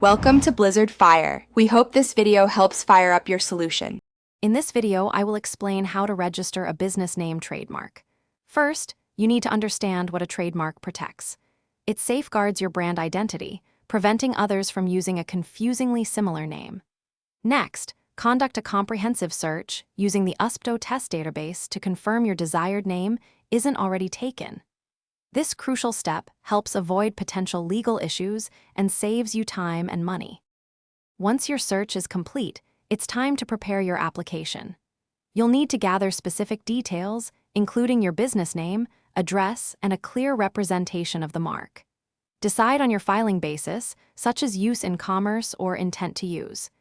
Welcome to Blizzard Fire. We hope this video helps fire up your solution. In this video, I will explain how to register a business name trademark. First, you need to understand what a trademark protects. It safeguards your brand identity, preventing others from using a confusingly similar name. Next, conduct a comprehensive search using the USPTO test database to confirm your desired name isn't already taken. This crucial step helps avoid potential legal issues and saves you time and money. Once your search is complete, it's time to prepare your application. You'll need to gather specific details, including your business name, address, and a clear representation of the mark. Decide on your filing basis, such as use in commerce or intent to use.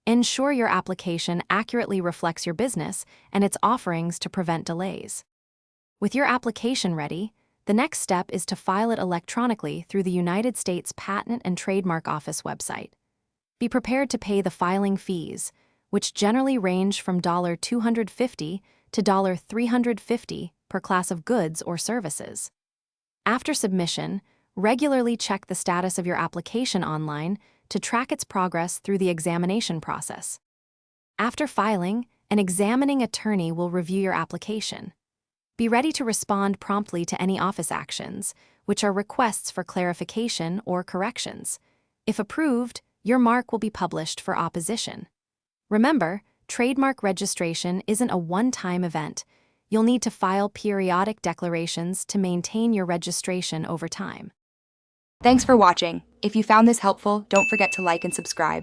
Ensure your application accurately reflects your business and its offerings to prevent delays. With your application ready, the next step is to file it electronically through the United States Patent and Trademark Office website. Be prepared to pay the filing fees, which generally range from $250 to $350 per class of goods or services. After submission, regularly check the status of your application online to track its progress through the examination process. After filing, an examining attorney will review your application. Be ready to respond promptly to any office actions, which are requests for clarification or corrections. If approved, your mark will be published for opposition. Remember, trademark registration isn't a one-time event. You'll need to file periodic declarations to maintain your registration over time. Thanks for watching. If you found this helpful, don't forget to like and subscribe.